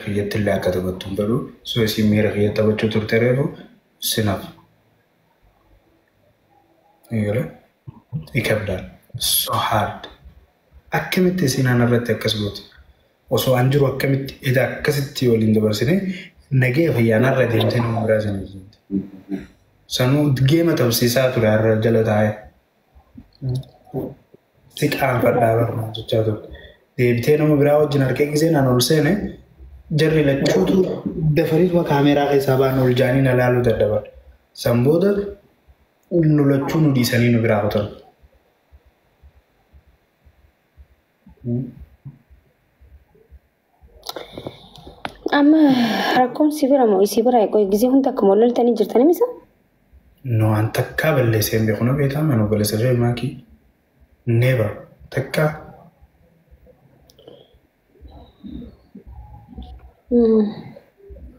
خيّتلّي akka taphattu hin baru. So isin miira kiyya taphachuu turteereefu sinaaf. Eegale ikabdaal. So hard. Akkamitti isin anarratti akkas gooti? Osoo an jiru akkamitti eda akkasitti waliin dabarsine nagee fayyaanarra deemtee nama biraa sana jirti. Sanuu geema tapsiisaa ture har'a jala taa'e. Xiqqaan fadhaa barnaa jechaa ture. Deebitee nama biraa wajjin harkee gisee naan ol seene jarri lachuutu dafariituma kaameeraa keessaa baan ol jaanii na laaluu daddaban. San booda nu lachuu nu dhiisanii nu biraa qotan. Amma rakkoon si bira moo isii bira eeguu gisee hunda akka mololtanii jirtanii misa? No, an takkaa balleessee hin beeku na beektaa mana balleessa jiree maakii. Never. Takkaa.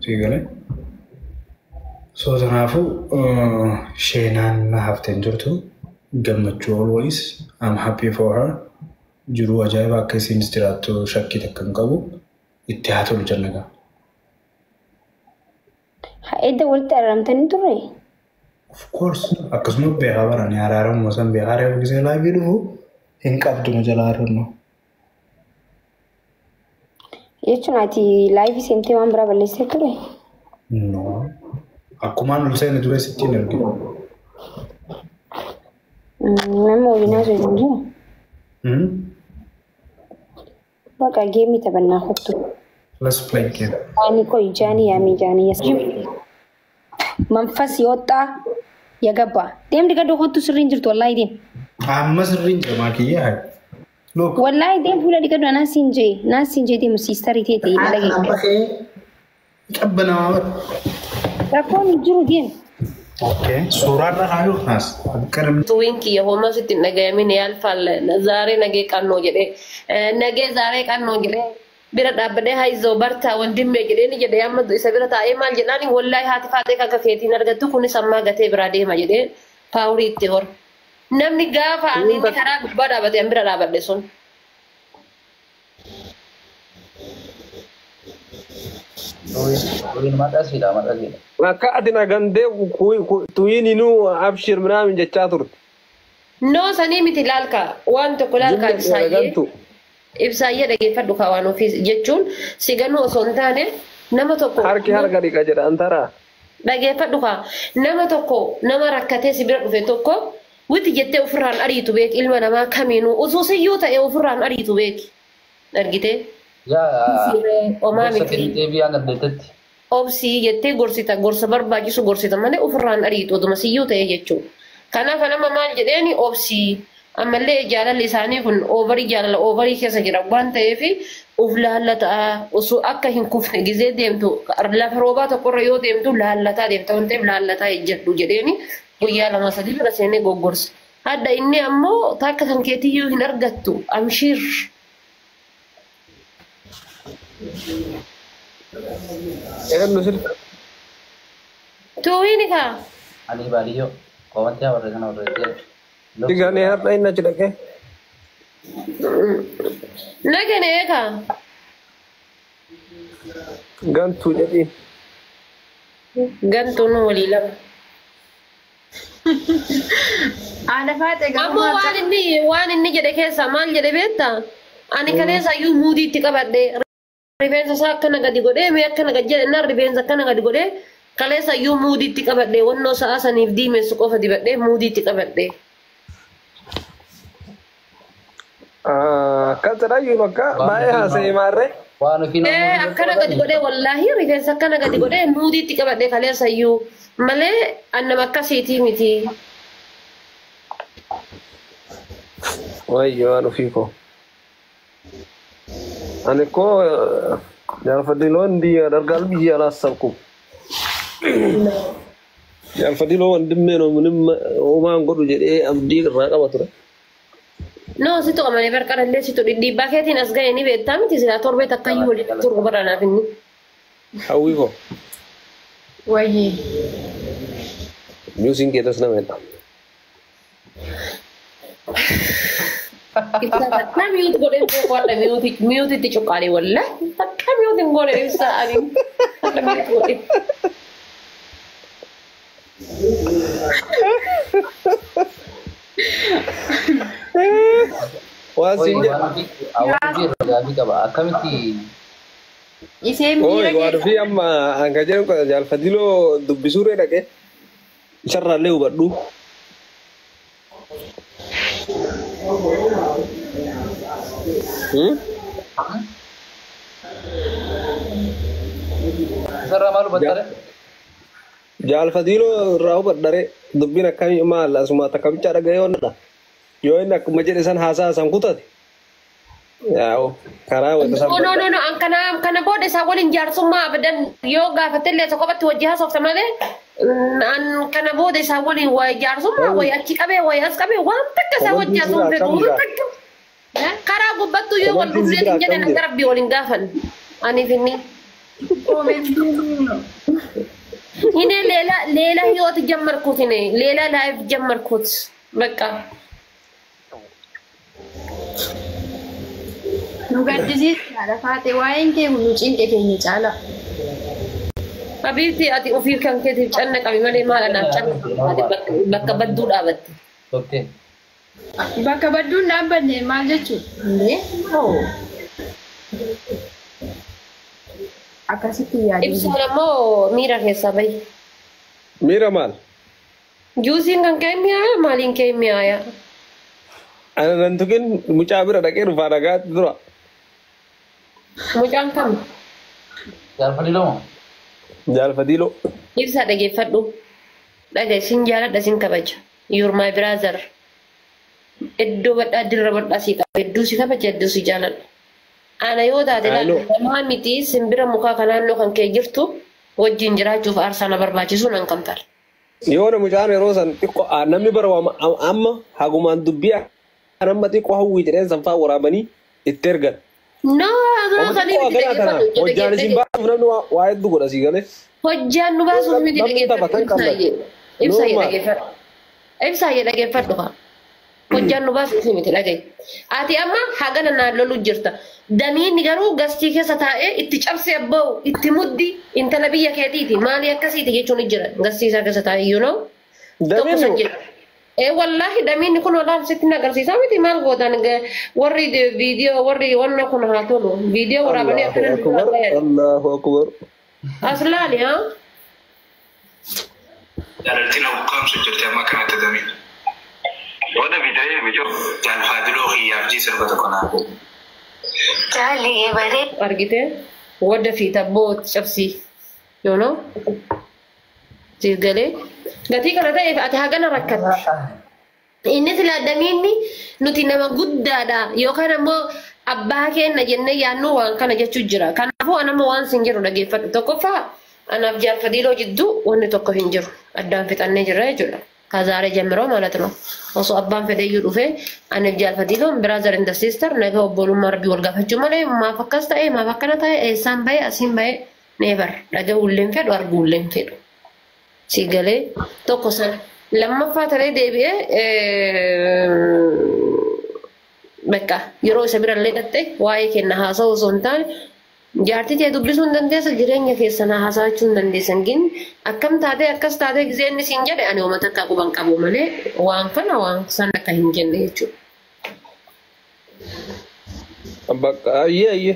Sigalee. So kanaafuu sheenaan na hafteen jirtu gammachuu always. I'm happy for her. Jiruu ajaa'ibaa akka isiinis jiraattu shakkii takka hin qabu. Itti haa tolu jannagaa. Edda walitti araramtanii turre? Of course. Akkasuma beekaa baranii araaramu san beekaa reefu gisee laayivii dhufu hin qabdu na jalaa arrannu. Jechuun ati laayivii seentee waan biraa balleessee ture? No. Akkumaan ol seene ture sittiin arginu. Nama waliin haasoo hin jiru? Bakka geemii taphannaa hojjetu. Let's play game. Ani koi jani ya mi jani ya. Manfas yotta ya gabba. Dem diga do hotu sirrin jirtu wallahi dem. Amma sirrin jira makiyya hai. Look. Wallahi dem pula diga do na sinje dem sister ite te lagi. Amma ke qabbana wa. Rakon jiru dem. Okay. Surarra hayo nas. Karam Tuwinki ya homa sitin nagayamin ya alfal nazare nage kanno jede. Nage zare kanno jede. Bira dhaabadee haizoo bartaa wandimmee jedheeni jedhee amma isa bira taa'ee maal jedhaani wallahi haati faatee kan kafeetiin argattu kunis ammaa gatee biraa deema jedhee paawurii itti hor. Namni gaafa ani karaa gubbaa dhaabatee an bira dhaabadhe sun. Akka ati nagandee tuyininu abshir ምናምን jechaa turte. No sanii miti laalka waan tokko laalka ibsaayyee. Ibsaayyee dhageeffadhu kaawwan ofii jechuun si ganuu osoo hin taane nama tokko harki harka dhiqa jedhan taraa. Dhageeffadhu kaa nama tokko nama rakkatee si bira dhufe tokko witi jettee ofirraan ariitu beeki ilma namaa kamiinuu osoo siyyuu ta'e ofirraan ariitu beeki argitee. Omaa miti. Obsii jettee gorsita gorsa barbaachisu gorsita malee ofirraan ariitu oduma siyyuu ta'e jechuudha. Kanaaf nama maal jedheeni obsii. Ammallee jaalalli isaanii kun oovarii jaalala oovarii keessa jira waan ta'eef uf laallataa osoo akka hin kufne gizee deemtu lafa roobaa tokkorra yoo deemtu laallataa deemta waan ta'eef laallataa ejjedhu jedheeni guyyaa lama sadii bira seenee goggorsa. Adda inni ammoo takka kan keetiyyuu hin argattu amshiir. Eenyu sirba? Tuwiini kaa. Ali baadiyyoo koomatti warra kana warra Tigane har'a inni achi dhaqee. Nagane eegaa. Gantuu jedhiin. Gantuun walii lama. Ana faate Ammoo waan inni jedhe keessa maal jedhe beektaa? Ani kaleessa iyyuu muudiitti qabadhee rifeensa isaa akkana gadi godhee mee akkana gadi jedhennaan rifeensa akkana gadi godhee kaleessa iyyuu muudiitti qabadhee wannoo sa'a saniif diimessu qofa dibadhee muudiitti qabadhee. Kan sadaayyuu bakka baay'ee haasa'ee maarree. Akkana gadi godhee wallaahi rifeensa akkana gadi godhee muudiitti qabadhee kaleessa iyyuu malee annama akkasiitii miti. Wayyoo waan ofii koo. Ani koo jaalfadiloo ndiya dargaal biyya alaasabku. Jaalfadiloo wandimmee noomunim uumaan godhu jedhee abdii irraa qaba ture. No, situ amane berkarallee situ dhidhiibbaa keetiin as ga'e ni beektaa miti silaa torbee takkayyuu walitti turu baranaaf inni. Hawwii koo. Wayyee. Nyuusiin keetas nama jedha. Takka mute godhee beeku mute itti cuqqaalee wallahi takka mute hin godhe ibsa ani takka mute godhe. Waasinya. Awwaajjii ragaabii qaba. Akkamitti Iseen Oi, miira waadu fi amma hanga jedhu jaalfadiloo dubbisuuree dhaqee isarraallee hubadhu. isarraa maal hubattare? Jaalfadiloo irraa hubadhare dubbiin akkamii maal asuma takkamicha dhaga'ee onnadha. Yoo inni akkuma jedhe san haasaa san kutate. Yaa'u karaa wanta san. No. Kana booda isaa waliin jaarsummaa abadan yoo gaafattellee isa kophatti wajji haasofta malee kana booda isaa waliin waa jaarsummaa wayi achi qabee wayi as qabee waan takka isaa wajji haasofte duuba takka. Karaa gubbattu yoo wal dhufneetiin jedhan akka rabbii waliin gaafan. Aniif inni. Ini ሌላ ህይወት ጀመርኩት እኔ ሌላ ላይፍ ጀመርኩት በቃ nugaddisiis haadha faate waa'een kee hunu cinqe keenya caala. Habiibti ati ofii kan keetiif cannaqami malee maal anaaf cannaqami bakka badduu dhaabatte. Tottee. Bakka badduun dhaabbanne maal jechuudha? Akkasitti yaaduu. Ibsaan ammoo miira keessaa bahi. Miira maal? Juusiin kan ka'e mi'aaya maaliin ka'e mi'aaya? Ana nan tuqin mucaa bira dhaqee dhufaa dhagaatti dura. Mucaan kam? Jaalfadiloo. Jaalfadiloo. Ibsaa dhageeffadhu. Dhagaye sin jaaladha sin kabaja. You're my brother. Iddoo badhaa dirra badhaa si qaba. Hedduu si kabaja hedduu si jaaladha. Ana yoo taate lamaa miti simbira mukaa kan naannoo kan kee jirtu wajjin jiraachuuf aarsaa na barbaachisu nan kamtal. Yoo na mucaan yeroo san xiqqoo namni bara amma hagumaan dubbii namma xiqqoo hawwii jedheen sanfaa waraabanii itti ergan. No, sanii miti dhageeffadhu. Hojjaan isin baasuuf namni waa hedduu godha sii galee. Hojjaan nu baasuuf miti dhageeffadhu. Ibsaa dhageeffadhu haa. Hojjaan nu baasuuf miti dhagaye. Ati amma hagana naan loluu jirta. Damiin garuu gastii keessa taa'ee itti cabsee abba'u itti muddi intala biyya keetiiti maali akkasiiti jechuun ni jira gastii isaa keessa taa'ee you know. Damiin wallahi damiin kun walaal sitti agarsiisaa miti maal gootan warri viidiyoo warri wanna kun haa tolu viidiyoo waraabanii akkana Allahu akbar. Aslaali haa. Jaalaltiin hukkaamsu jirti amma kanatti damiin. Wada bidayee mijoo jaalfadiloo hiyyaaf jiisan bata konaa. Argite wadda fi tabboo cabsii you know. Siif galee gatii kana ta'eef ati hagana rakkatte. Inni sila damiinni nuti nama guddaadha yookaan ammoo abbaa keenya jennee yaadnu waan kana jechuu jira. Kanaafuu anama waan sin jiru dhageeffadhu. Tokkoffaa anaaf jaalfadiloo jidduu wanni tokko hin jiru. Addaan fixannee jirra jechuudha. Kazaare ጀምረው ማለት ነው ኦሶ አባን ፈደዩ ዱፌ አነ ጃልፈዲሎ ብራዘር እንደ ሲስተር ነገ ኦቦሉ ማርቢ ወልጋፈቹ ማለ ማፈከስታ ማፈከናታ ኤሳን ባይ አሲን ባይ ኔቨር ነገ ሁሌም ፈድ አርጉ ሁሌም ፈድ ሲገሌ ተቆሰን ለማፋተሬ ደቢኤ በቃ ይሮ ሰብራ ለደተ ዋይ ከና ሀሳው ሶንታን jaartii tee dubbisuun dandeessa jireenya keessanaa haasawachuun dandeessan gin akkam taatee akkas taatee gisee inni siin jedhe ani uummata akka quban qabu malee waan kana waan san akka hin jenne jechuudha. Bakka ayyee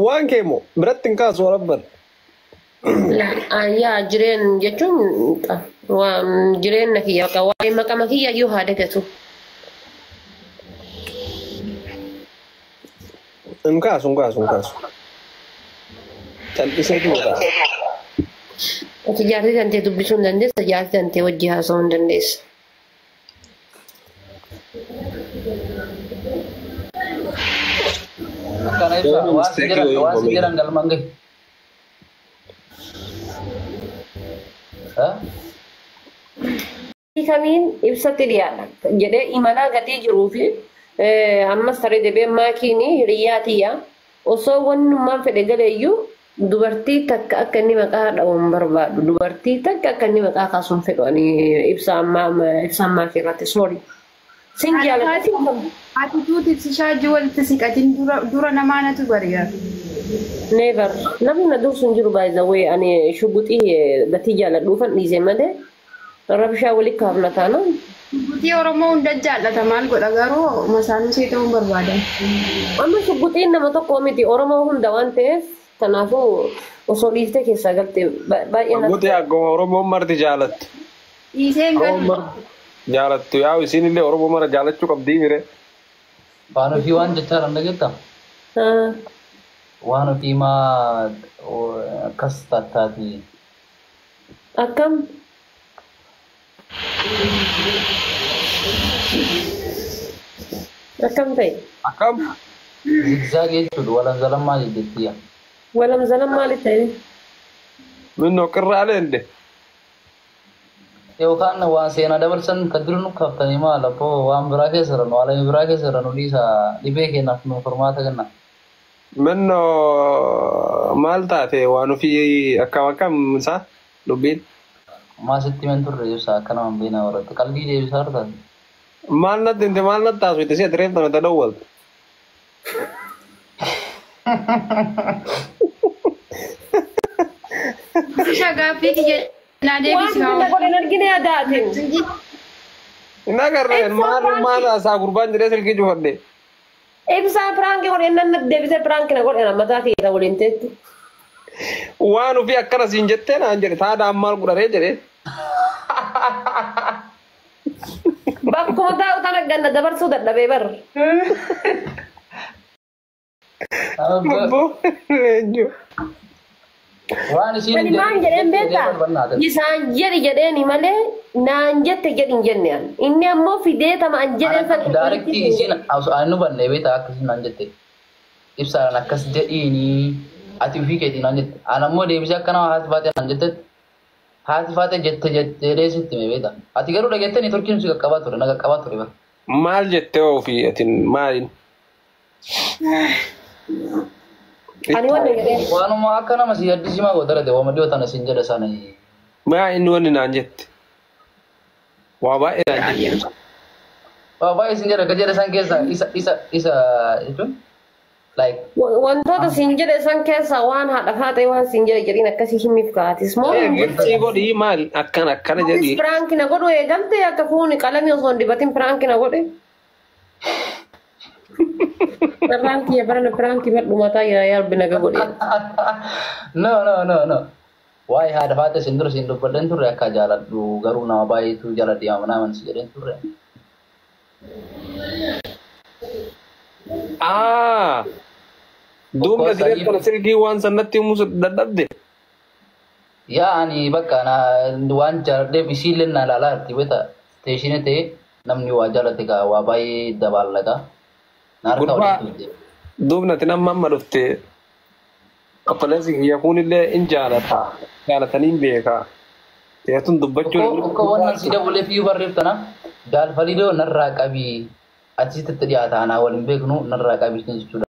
waan keemo biratti hin kaasu rabban. Ayyaa jireen jechuun waan jireenya kiyya akka waa'ee maqama kiyya iyyuu haa dagatu. Hin kaasu. Callisee duuba. Ati jaartii tantee dubbisuu hin dandeessa jaartii tantee wajji haasa'uu hin dandeessa. Akkana ibsa waan si jiran galmaan gahi. Kamiin ibsatti dhiyaata jedhee imalaa gatii jiruu fi ammas taree debee maakiinii hiriyaatiyya osoo wannummaan fedhe galeeyyuu dubartii takka akka inni maqaa dha'uun barbaadu dubartii takka akka inni maqaa kaasuun fedhu ani ibsa ammaa fi irratti sorry Sinjala. Ati tuuti sishaajii walitti siqatiin dura namaanatu bari'a. Never. Namni na dursu hin jiru by the way ani shuguxii gatii jaaladhuufan dhiisee malee rabshaa walitti kaafna taana. Shuguxii Oromoo hunda jaallata maal godha garuu masaan ishee ta'uu barbaadan. Amma shuguxiin nama tokko miti Oromoo hunda waan ta'eef kanaafuu osoo dhiiftee keessaa galtee baay'ee na. Guutii akkuma Oromoon marti jaalatti. Dhiiseen gadi. Jaalattu yaa isin illee Oromoo mara jaalachuu qabdii mire. Waan ofii waan jechaa dha dhageetta. Waan ofii maa akkas taataati. Akkam? Akkam ta'e? Akkam? Zigzaagii jechuudha walan zalammaa jechuudha. Walam zalam maali ta'e? Minnoo qirraalee inde. Yookaan waan seenaa dabarsan kan dura nu kaaftanii maal abboo waan biraa keessa jiran waan biraa keessa jiran dhiisa dhibee kennaaf nu furmaata kenna. Minnoo maal taate waan ofii akkam isaa dubbiin. Maasitti men turre ibsa akkana waan beena warratti qalbii deebisaa argatan. Maal natti inte maal natti taasisu itti si'a tireef namatti dhawwaltu. Shagaaffii kiyya naa deebisi Waan haa. godhan argine adaatiin. Hin agarreen maal haasaa gurbaan jedhee silkii cufadhe. Ibsaa piraanki godhan nan deebisee piraanki na godhan mataa keessa waliin teetti. Waan ofii akkana siin jettee naan jedhe taadaan maal godharee jedhe. Bakkuma taa'u kana ganna dabarsuu dadhabee bar. Abboo leenjoo. Waan isiin Ani maan jedheen beektaa? Isaan jedhi jedheeni malee naan jette jedhin jenne an. Inni ammoo fidee tama an jedheen san. Daarektii isiin nu bannee beektaa akkasiin naan jette. Ibsaan akkas jedhiini ati ofii keetii naan jette. An ammoo deebisee akkana haati faatee naan jette. Haati faatee jette jettee sitti mee beektaa. Ati garuu dhageettanii turkiin si qaqqabaa ture na qaqqabaa ture bara. Maal jettee ofii atin maaliin? Ani waan jedheen. Waanuma akka nama si addisimaa godhara de waama dhiyoo tana siin jedha sana. Maa inni wanni naan jette? Waa baay'ee naan jette. Waa baay'ee siin jedha ka jedha san keessa isa jechuun. Like. Wantoota siin jedhe san keessa waan haadha faatee waan siin jedhe jedhin akkasii himiif kaatis moo. Gilxii godhii maal akkana jedhi. Piraanki na godhu eegalte akka fuuni qalamii osoo hin dibatin piraanki na godhe. Piraanki ya barana piraanki badhu mataa yaa binaga godhe. No. Waa'ee haadha faatee siin dura siin dubbadeen turre akka jaaladhu garuu nama baay'eetu jaaladhi amanaa si jedheen turre. Duubna diree kana silkii waan sanatti himus dadhabde. Yaa ani bakka waan jaaladheef isiillee na ilaalaa jirti beektaa teeshine ta'e namni waa jaalate kaa waa baay'ee dabaalaqa. Duubnati nama amma dhufte obboleessi kiyya kunillee in jaalata jaalatanii hin beekaa. Teessuma dubbachuun. Akka waan si dabalee fi barreeffana gaalfalidoo narraa qabii achitti dhiyaata anaa waliin beeknu narraa qabii jechuudha.